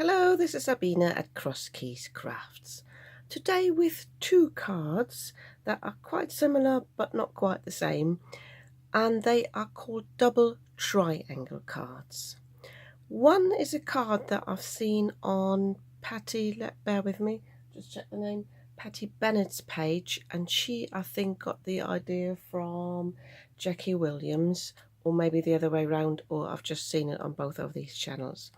Hello, this is Sabina at Cross Keys Crafts. Today with two cards that are quite similar but not quite the same, and they are called double triangle cards. One is a card that I've seen on bear with me, just check the name, Patty Bennett's page, and she I think got the idea from Jackie Williams, or maybe the other way around, or I've just seen it on both of these channels.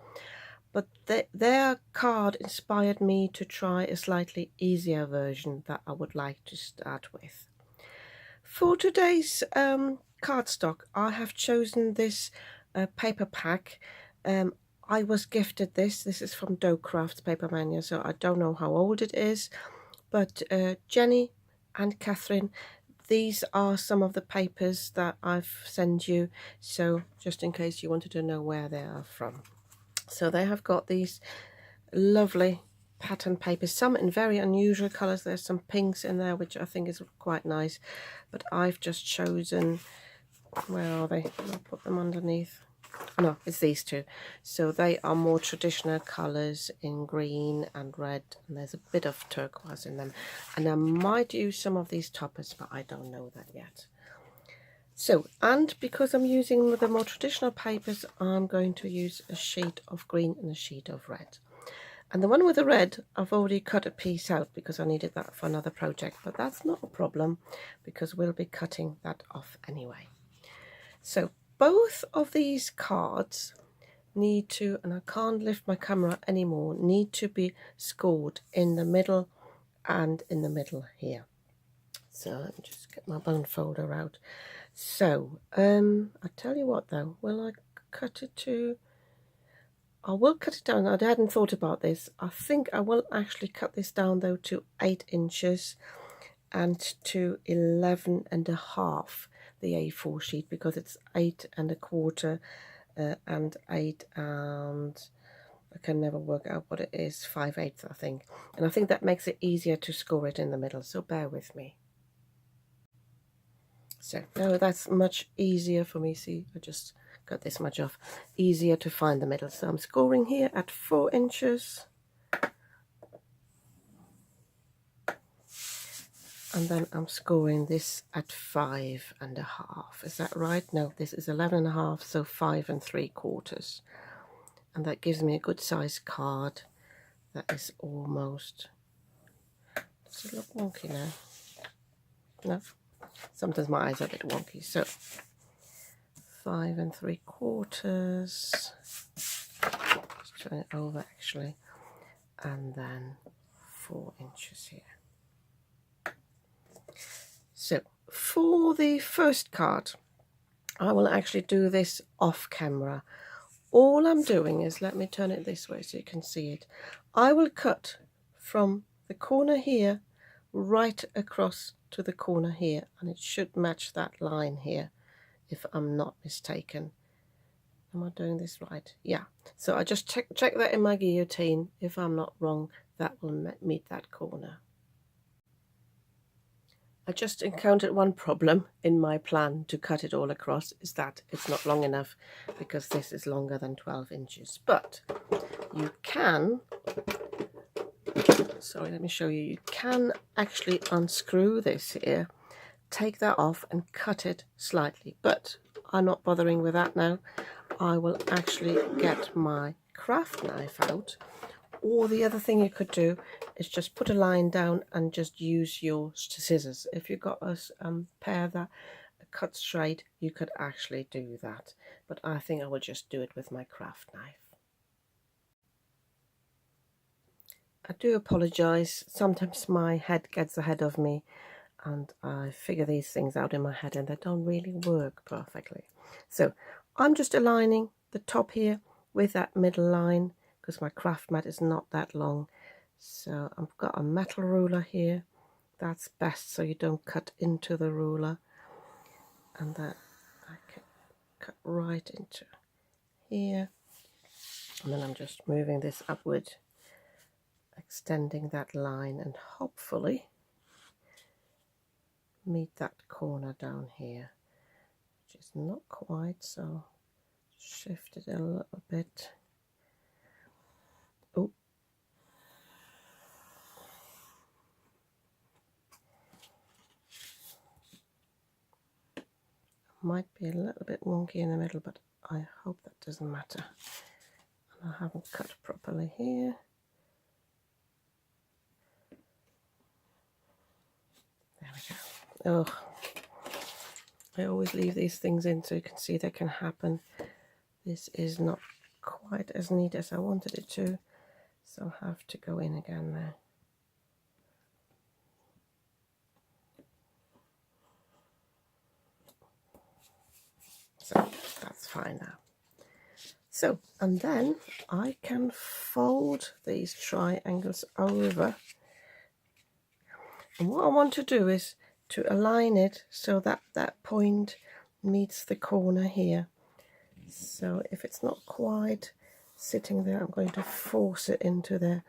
But their card inspired me to try a slightly easier version that I would like to start with. For today's cardstock, I have chosen this paper pack. I was gifted this. This is from Doe Crafts Paper Mania, so I don't know how old it is. But Jenny and Catherine, these are some of the papers that I've sent you. So just in case you wanted to know where they are from. So they have got these lovely pattern papers, some in very unusual colours. There's some pinks in there, which I think is quite nice. But I've just chosen, where are they? I'll put them underneath. Oh, no, it's these two. So they are more traditional colours in green and red, and there's a bit of turquoise in them. And I might use some of these toppers, but I don't know that yet. So, and because I'm using the more traditional papers, I'm going to use a sheet of green and a sheet of red. And the one with the red, I've already cut a piece out because I needed that for another project, but that's not a problem because we'll be cutting that off anyway. So both of these cards need to, and I can't lift my camera anymore, need to be scored in the middle and in the middle here. So let me just get my bone folder out. So, I tell you what though, will I cut it to, I will cut it down. I hadn't thought about this. I think I will actually cut this down though to 8 inches and to 11.5, the A4 sheet, because it's 8 1/4 and 8 and I can never work out what it is, 5/8 I think. And I think that makes it easier to score it in the middle, so bear with me. So now that's much easier for me. See, I just got this much off. Easier to find the middle. So I'm scoring here at 4 inches. And then I'm scoring this at 5.5. Is that right? No, this is 11.5, so 5 3/4. And that gives me a good size card. That is almost... Does it look wonky now? No? Sometimes my eyes are a bit wonky. So 5 3/4. Just turn it over actually, and then 4 inches here. So for the first card, I will actually do this off camera. All I'm doing is, let me turn it this way so you can see it. I will cut from the corner here right across to the corner here, and it should match that line here if I'm not mistaken. Am I doing this right? Yeah. So I just check that in my guillotine. If I'm not wrong, that will meet that corner. I just encountered one problem in my plan to cut it all across, is that it's not long enough because this is longer than 12 inches. But you can, sorry, let me show you, you can actually unscrew this here, take that off and cut it slightly, but I'm not bothering with that now. I will actually get my craft knife out, or the other thing you could do is just put a line down and just use your scissors. If you've got a pair that cut straight, you could actually do that, but I think I will just do it with my craft knife. I do apologize, sometimes my head gets ahead of me and I figure these things out in my head and they don't really work perfectly. So I'm just aligning the top here with that middle line because my craft mat is not that long. So I've got a metal ruler here. That's best so you don't cut into the ruler. And that I can cut right into here. And then I'm just moving this upward, extending that line, and hopefully meet that corner down here, which is not quite, so shift it a little bit. Oh, might be a little bit wonky in the middle, but I hope that doesn't matter. And I haven't cut properly here. There we go. Oh, I always leave these things in so you can see they can happen. This is not quite as neat as I wanted it to, so I'll have to go in again there. So that's fine now. So, and then I can fold these triangles over. And what I want to do is to align it so that that point meets the corner here. So if it's not quite sitting there, I'm going to force it into there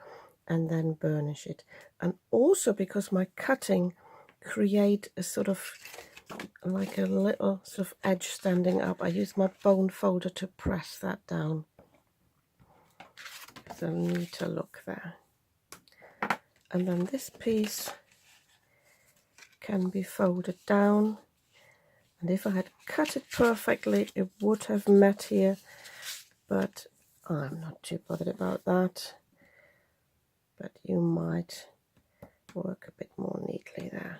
and then burnish it. And also because my cutting create a sort of like a little sort of edge standing up, I use my bone folder to press that down. It's a neater look there. And then this piece can be folded down, and if I had cut it perfectly it would have met here, but I'm not too bothered about that. But you might work a bit more neatly there.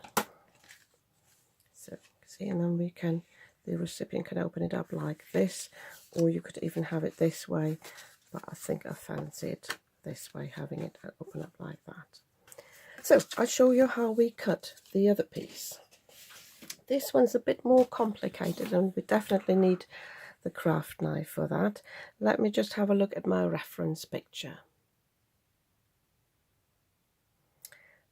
So see, and then we can, the recipient can open it up like this, or you could even have it this way, but I think I fancy it this way, having it open up like that. So I'll show you how we cut the other piece. This one's a bit more complicated and we definitely need the craft knife for that. Let me just have a look at my reference picture.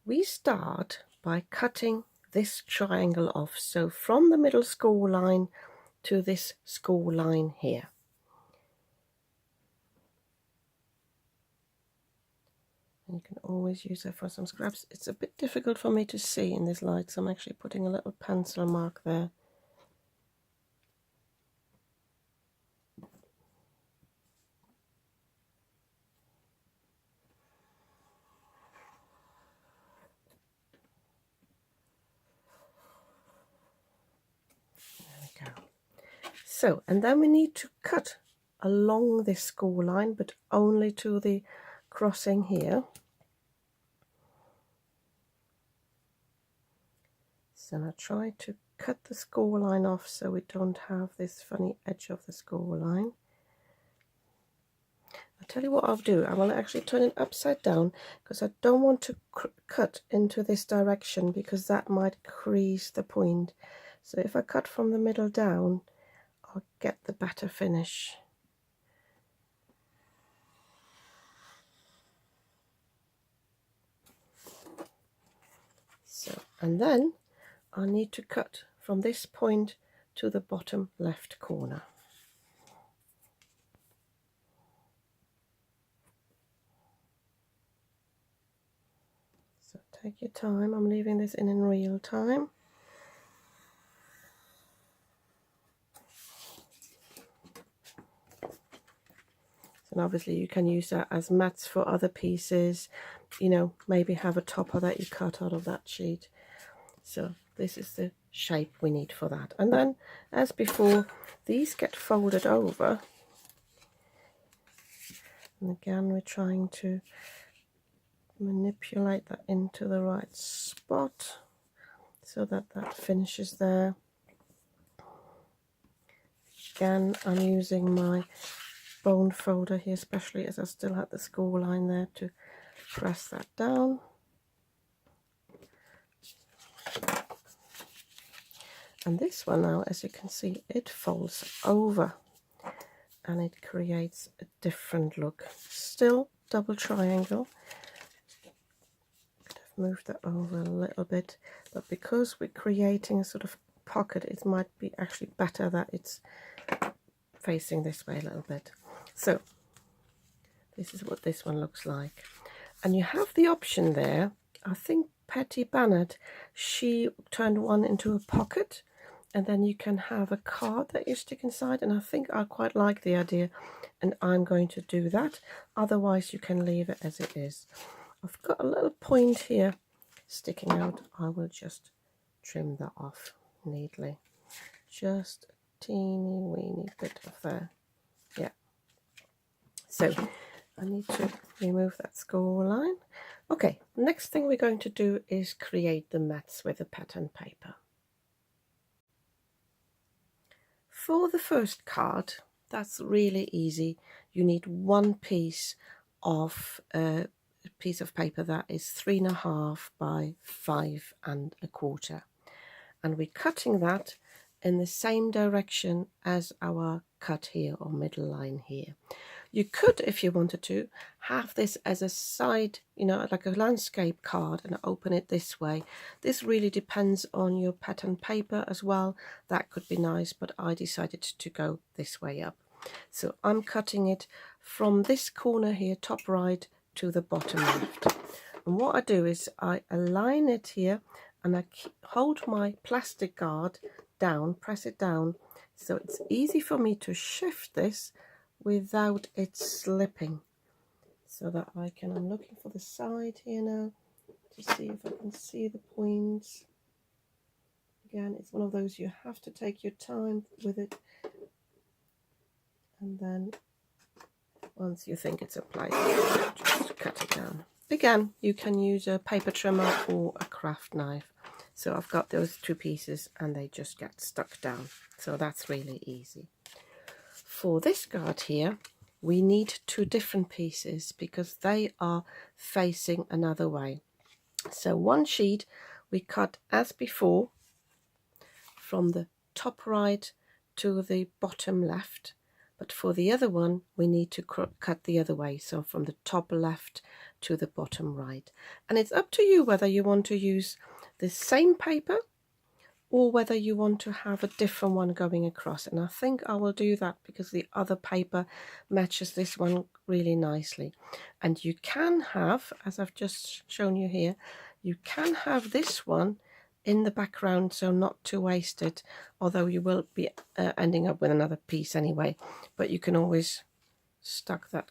We start by cutting this triangle off, so from the middle score line to this score line here. You can always use that for some scraps. It's a bit difficult for me to see in this light, so I'm actually putting a little pencil mark there. There we go. So, and then we need to cut along this score line, but only to the crossing here. So I try to cut the score line off so we don't have this funny edge of the score line. I'll tell you what I'll do. I will actually turn it upside down because I don't want to cut into this direction because that might crease the point. So if I cut from the middle down, I'll get the better finish. So, and then I need to cut from this point to the bottom left corner. So take your time, I'm leaving this in real time. And obviously you can use that as mats for other pieces, you know, maybe have a topper that you cut out of that sheet. So this is the shape we need for that. And then, as before, these get folded over. And again, we're trying to manipulate that into the right spot so that that finishes there. Again, I'm using my bone folder here, especially as I still had the score line there, to press that down. And this one now, as you can see, it folds over and it creates a different look. Still double triangle. Could have moved that over a little bit, but because we're creating a sort of pocket, it might be actually better that it's facing this way a little bit. So this is what this one looks like. And you have the option there, I think Patty Bannett, she turned one into a pocket, and then you can have a card that you stick inside, and I think I quite like the idea, and I'm going to do that. Otherwise you can leave it as it is. I've got a little point here sticking out. I will just trim that off neatly. Just a teeny weeny bit of there. Yeah. So I need to remove that score line. Okay, next thing we're going to do is create the mats with the pattern paper. For the first card, that's really easy. You need one piece of paper that is 3.5 by 5.25, and we're cutting that in the same direction as our cut here, or middle line here. You could, if you wanted to, have this as a side, you know, like a landscape card, and open it this way. This really depends on your pattern paper as well. That could be nice, but I decided to go this way up. So I'm cutting it from this corner here, top right, to the bottom left. And what I do is I align it here, and I hold my plastic guard down, press it down, so it's easy for me to shift this without it slipping, so that I'm looking for the side here now to see if I can see the points. Again, it's one of those you have to take your time with it, and then once you think it's applied, just cut it down. Again, you can use a paper trimmer or a craft knife. So I've got those two pieces and they just get stuck down, so that's really easy. For this card here, we need two different pieces because they are facing another way. So one sheet we cut as before, from the top right to the bottom left, but for the other one we need to cut the other way, so from the top left to the bottom right. And it's up to you whether you want to use the same paper or whether you want to have a different one going across. And I think I will do that because the other paper matches this one really nicely. And you can have, as I've just shown you here, you can have this one in the background, so not to waste it, although you will be ending up with another piece anyway. But you can always stick that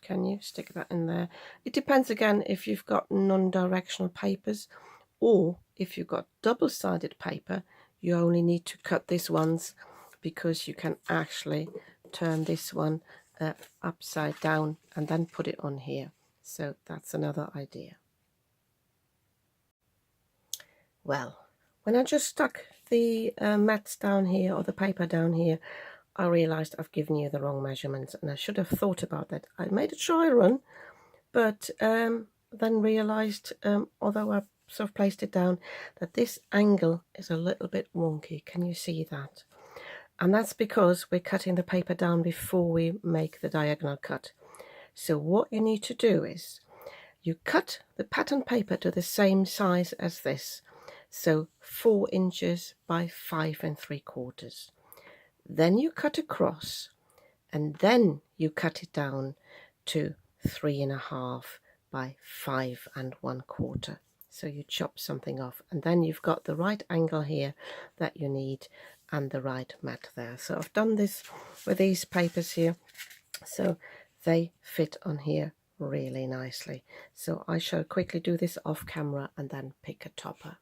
in there. It depends again if you've got non-directional papers, or if you've got double-sided paper, you only need to cut this once, because you can actually turn this one upside down and then put it on here. So that's another idea. Well, when I just stuck the mats down here, or the paper down here, I realized I've given you the wrong measurements, and I should have thought about that. I made a try run, but then realized, although I sort of placed it down, that this angle is a little bit wonky. Can you see that? And that's because we're cutting the paper down before we make the diagonal cut. So what you need to do is you cut the pattern paper to the same size as this, so 4 inches by 5.75. Then you cut across, and then you cut it down to 3.5 by 5.25. So you chop something off, and then you've got the right angle here that you need, and the right mat there. So I've done this with these papers here, so they fit on here really nicely. So I shall quickly do this off camera and then pick a topper.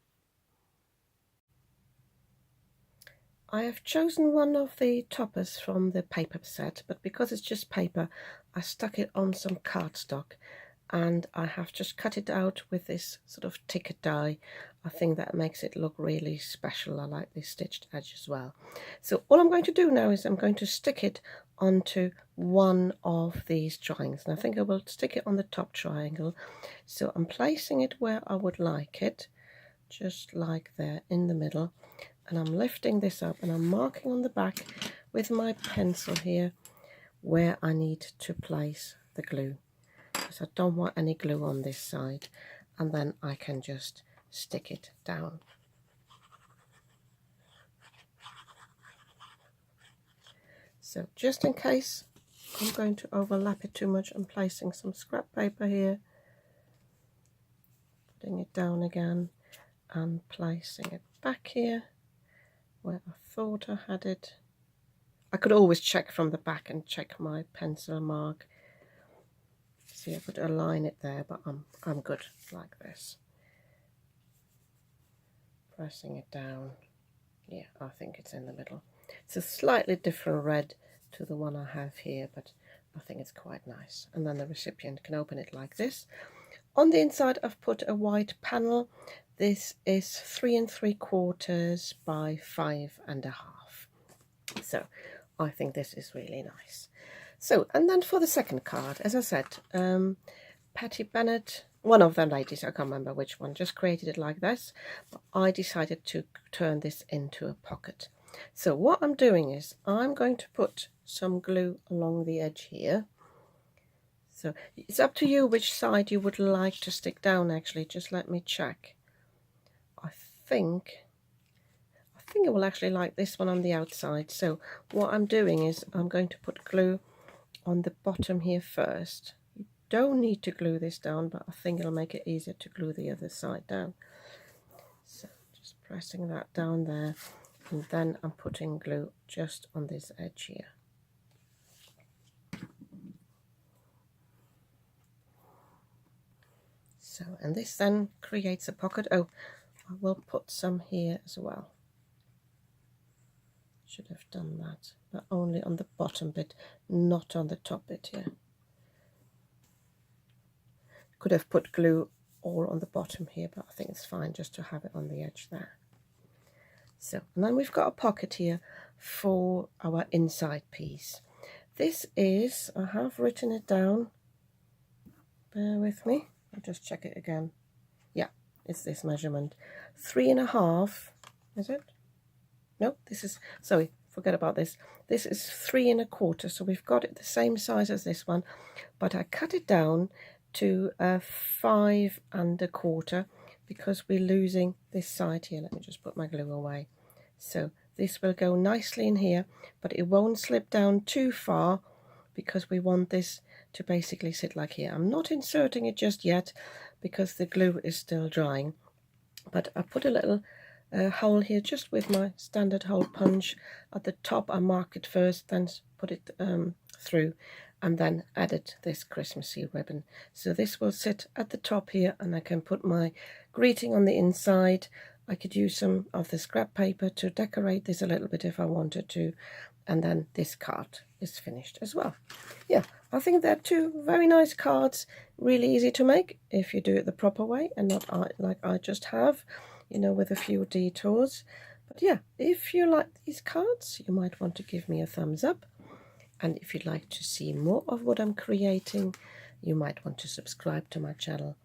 I have chosen one of the toppers from the paper set, but because it's just paper, I stuck it on some cardstock, and I have just cut it out with this sort of ticket die. I think that makes it look really special. I like the stitched edge as well. So all I'm going to do now is I'm going to stick it onto one of these triangles, and I think I will stick it on the top triangle. So I'm placing it where I would like it, just like there in the middle, and I'm lifting this up and I'm marking on the back with my pencil here where I need to place the glue, because I don't want any glue on this side, and then I can just stick it down. So just in case I'm going to overlap it too much, I'm placing some scrap paper here, putting it down again and placing it back here where I thought I had it. I could always check from the back and check my pencil mark. See, I could align it there, but I'm good like this. Pressing it down. Yeah, I think it's in the middle. It's a slightly different red to the one I have here, but I think it's quite nice. And then the recipient can open it like this. On the inside I've put a white panel. This is 3 3/4 by 5.5. So I think this is really nice. So, and then for the second card, as I said, Patty Bennett, one of them ladies, I can't remember which one, just created it like this. But I decided to turn this into a pocket. So what I'm doing is I'm going to put some glue along the edge here. So it's up to you which side you would like to stick down. Actually, just let me check. I think I will actually like this one on the outside. So what I'm doing is I'm going to put glue on the bottom here first. You don't need to glue this down, but I think it'll make it easier to glue the other side down. So just pressing that down there, and then I'm putting glue just on this edge here. So, and this then creates a pocket. Oh, I will put some here as well. Should have done that, but only on the bottom bit, not on the top bit here. Could have put glue all on the bottom here, but I think it's fine just to have it on the edge there. So, and then we've got a pocket here for our inside piece. This is, I have written it down, bear with me, I'll just check it again. Yeah, it's this measurement, 3.5, is it? No, this is, sorry, forget about this. This is 3 1/4, so we've got it the same size as this one, but I cut it down to 5 1/4 because we're losing this side here. Let me just put my glue away. So this will go nicely in here, but it won't slip down too far because we want this to basically sit like here. I'm not inserting it just yet because the glue is still drying, but I put a little hole here just with my standard hole punch. At the top I mark it first, then put it through, and then added this Christmassy ribbon. So this will sit at the top here, and I can put my greeting on the inside. I could use some of the scrap paper to decorate this a little bit if I wanted to, and then this card is finished as well. Yeah, I think they're two very nice cards, really easy to make if you do it the proper way and not like I just have, you know, with a few detours. But yeah, if you like these cards, you might want to give me a thumbs up. And if you'd like to see more of what I'm creating, you might want to subscribe to my channel.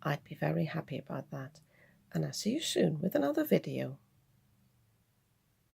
I'd be very happy about that. And I'll see you soon with another video.